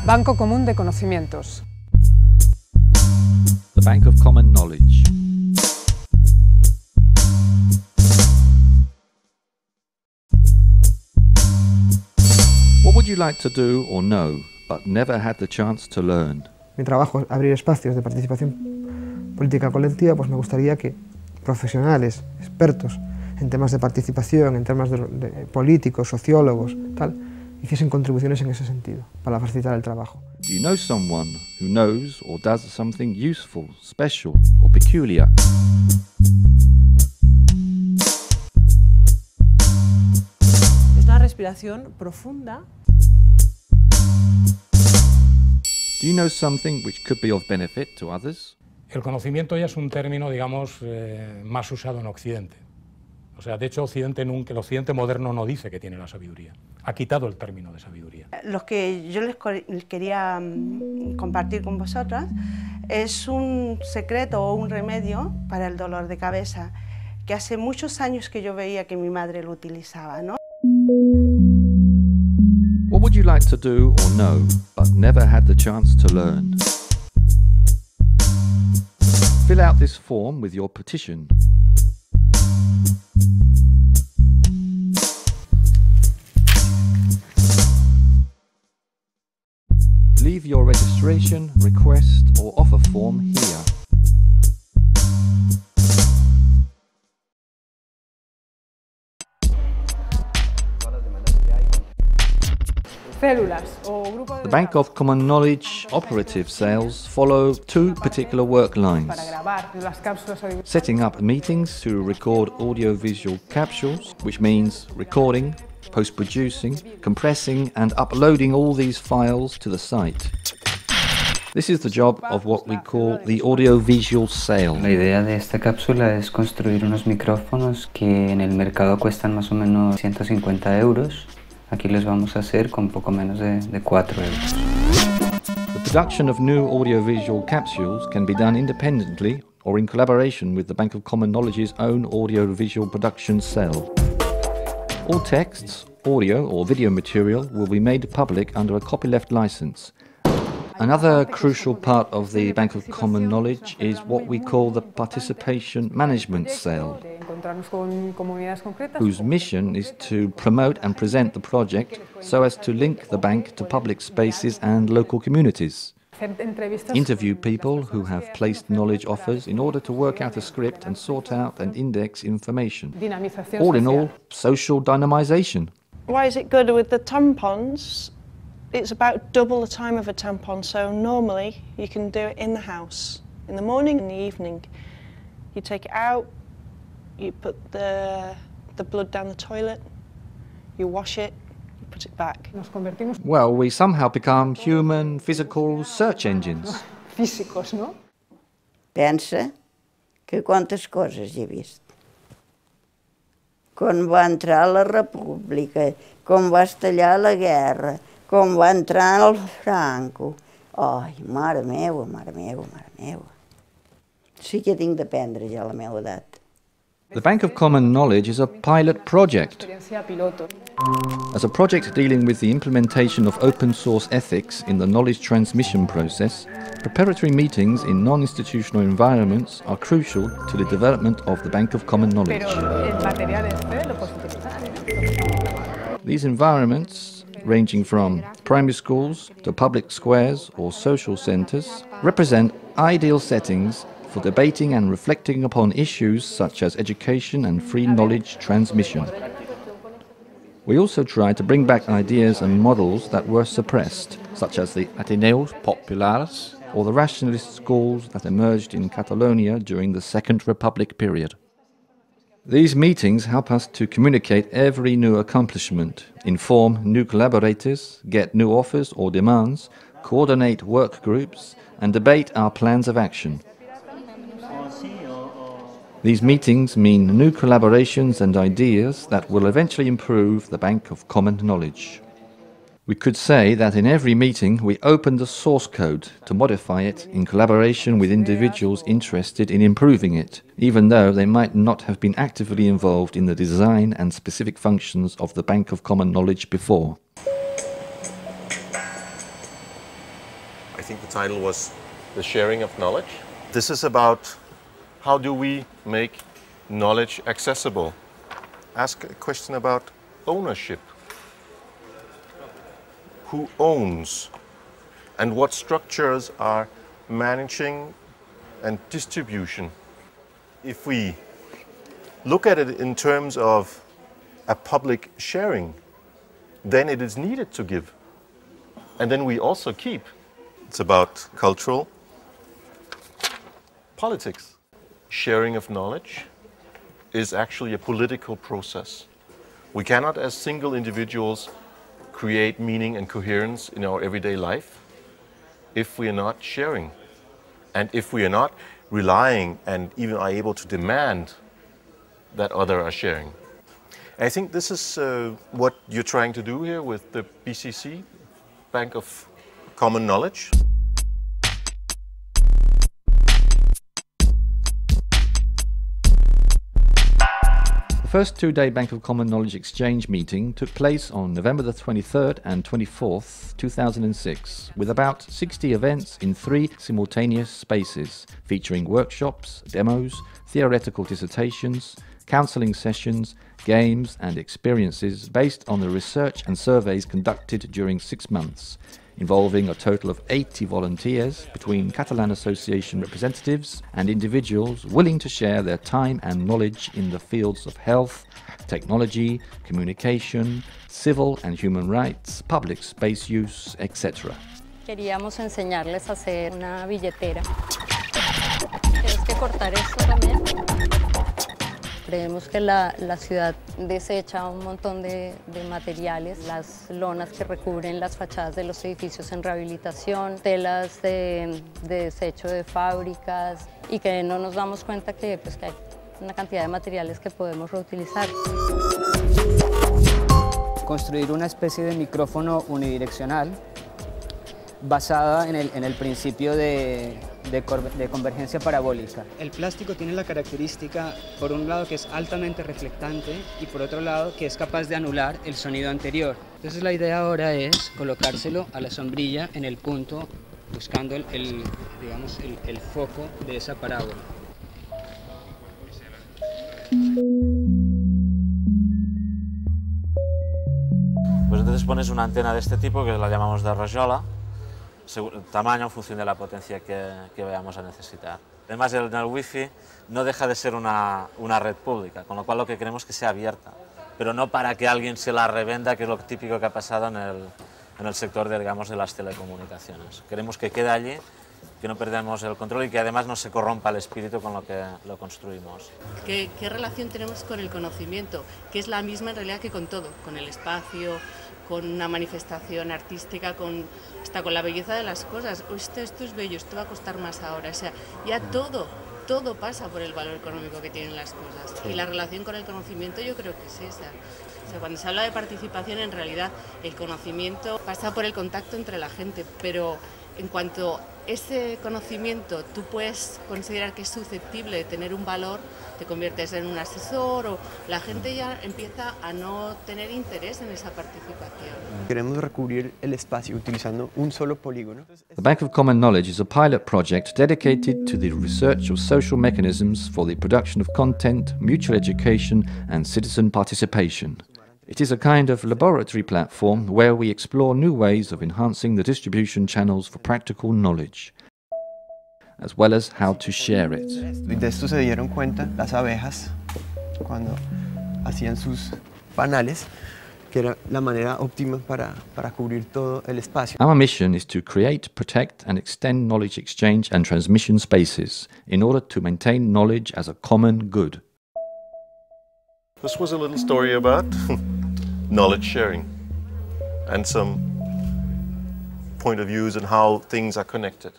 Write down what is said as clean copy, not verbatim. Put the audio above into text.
Banco Común de Conocimientos. The Bank of Common Knowledge. What would you like to do or know, but never had the chance to learn? Mi trabajo es abrir espacios de participación política colectiva, pues me gustaría que profesionales, expertos en temas de participación, en temas de políticos, sociólogos, tal, hiciesen contribuciones en ese sentido, para facilitar el trabajo. Do you know someone who knows or does something useful, special or peculiar? Es una respiración profunda. Do you know something which could be of benefit to others? El conocimiento ya es un término, digamos, más usado en Occidente. O sea, de hecho, el Occidente moderno no dice que tiene la sabiduría. Ha quitado el término de sabiduría. Lo que yo les quería compartir con vosotras es un secreto o un remedio para el dolor de cabeza, que hace muchos años que yo veía que mi madre lo utilizaba, ¿no? What would you like to do or know, but never had the chance to learn? Fill out this form with your petition. Leave your registration, request or offer form here. Células o grupo de The Bank of Common Knowledge operative sales follow two particular work lines. para grabar las cápsulas audiovisuales. Setting up meetings to record audio-visual capsules, which means recording, post-producing, compressing and uploading all these files to the site. This is the job of what we call the audio-visual sale. La idea de esta cápsula es construir unos micrófonos que en el mercado cuestan más o menos 150 euros. Aquí les vamos a hacer con poco menos de 4 euros. The production of new audiovisual capsules can be done independently or in collaboration with the Bank of Common Knowledge's own audiovisual production cell. All texts, audio or video material will be made public under a copyleft license. Another crucial part of the Bank of Common Knowledge is what we call the Participation Management Cell, whose mission is to promote and present the project so as to link the bank to public spaces and local communities. Interview people who have placed knowledge offers in order to work out a script and sort out and index information. All in all, social dynamization. Why is it good with the tampons? It's about double the time of a tampon, so normally you can do it in the house, in the morning and the evening. You take it out, you put the blood down the toilet, you wash it, you put it back. Well, we somehow become human, physical search engines. Físicos, ¿no? Pensa que quantes coses he vist. Quan va entrar la República, com va estallar la guerra, com va entrar el Franco. Ai, mare meva, mare meva, mare meva. Sí que tinc d'aprendre ja a la meva edat. The Bank of Common Knowledge is a pilot project. As a project dealing with the implementation of open source ethics in the knowledge transmission process, preparatory meetings in non-institutional environments are crucial to the development of the Bank of Common Knowledge. These environments, ranging from primary schools to public squares or social centres, represent ideal settings for debating and reflecting upon issues such as education and free knowledge transmission. We also try to bring back ideas and models that were suppressed, such as the Ateneus Populares or the rationalist schools that emerged in Catalonia during the Second Republic period. These meetings help us to communicate every new accomplishment, inform new collaborators, get new offers or demands, coordinate work groups, and debate our plans of action. These meetings mean new collaborations and ideas that will eventually improve the Bank of Common Knowledge. We could say that in every meeting we open the source code to modify it in collaboration with individuals interested in improving it, even though they might not have been actively involved in the design and specific functions of the Bank of Common Knowledge before. I think the title was The Sharing of Knowledge. This is about how do we make knowledge accessible. Ask a question about ownership. Who owns and what structures are managing and distribution. If we look at it in terms of a public sharing, then it is needed to give. And then we also keep. It's about cultural politics. Sharing of knowledge is actually a political process. We cannot, as single individuals, create meaning and coherence in our everyday life if we are not sharing and if we are not relying and even are able to demand that others are sharing. I think this is what you're trying to do here with the BCC, Bank of Common Knowledge. The first two-day Bank of Common Knowledge Exchange meeting took place on November the 23rd and 24th, 2006, with about 60 events in 3 simultaneous spaces, featuring workshops, demos, theoretical dissertations, counselling sessions, games and experiences based on the research and surveys conducted during 6 months, involving a total of 80 volunteers between Catalan Association representatives and individuals willing to share their time and knowledge in the fields of health, technology, communication, civil and human rights, public space use, etc. Queríamos enseñarles a hacer una billetera. ¿Tienes que cortar esto también? Creemos que la ciudad desecha un montón de materiales, las lonas que recubren las fachadas de los edificios en rehabilitación, telas de desecho de fábricas y que no nos damos cuenta que hay una cantidad de materiales que podemos reutilizar. Construir una especie de micrófono unidireccional basada en el principio de convergencia parabólica. El plástico tiene la característica, por un lado, que es altamente reflectante y por otro lado, que es capaz de anular el sonido anterior. Entonces la idea ahora es colocárselo a la sombrilla en el punto, buscando el foco de esa parábola. Pues entonces pones una antena de este tipo, que la llamamos de rajola, tamaño en función de la potencia que vayamos a necesitar. Además, el wifi no deja de ser una red pública, con lo cual lo que queremos es que sea abierta, pero no para que alguien se la revenda, que es lo típico que ha pasado en el sector de las telecomunicaciones. Queremos que quede allí, que no perdamos el control y que además no se corrompa el espíritu con lo que lo construimos. ¿Qué relación tenemos con el conocimiento? Que es la misma en realidad que con todo, con el espacio, con una manifestación artística, hasta con la belleza de las cosas. Esto es bello, esto va a costar más ahora. O sea, ya todo pasa por el valor económico que tienen las cosas. Sí. Y la relación con el conocimiento yo creo que es esa. O sea, cuando se habla de participación, en realidad el conocimiento pasa por el contacto entre la gente, pero en cuanto ese conocimiento tú puedes considerar que es susceptible de tener un valor, te conviertes en un asesor o la gente ya empieza a no tener interés en esa participación. Queremos recubrir el espacio utilizando un solo polígono. The Bank of Common Knowledge is a pilot project dedicated to the research of social mechanisms for the production of content, mutual education and citizen participation. It is a kind of laboratory platform where we explore new ways of enhancing the distribution channels for practical knowledge, as well as how to share it. De esto se dieron cuenta las abejas cuando hacían sus panales, que era la manera óptima para cubrir todo el espacio. Our mission is to create, protect and extend knowledge exchange and transmission spaces in order to maintain knowledge as a common good. This was a little story about knowledge sharing and some point of views on how things are connected.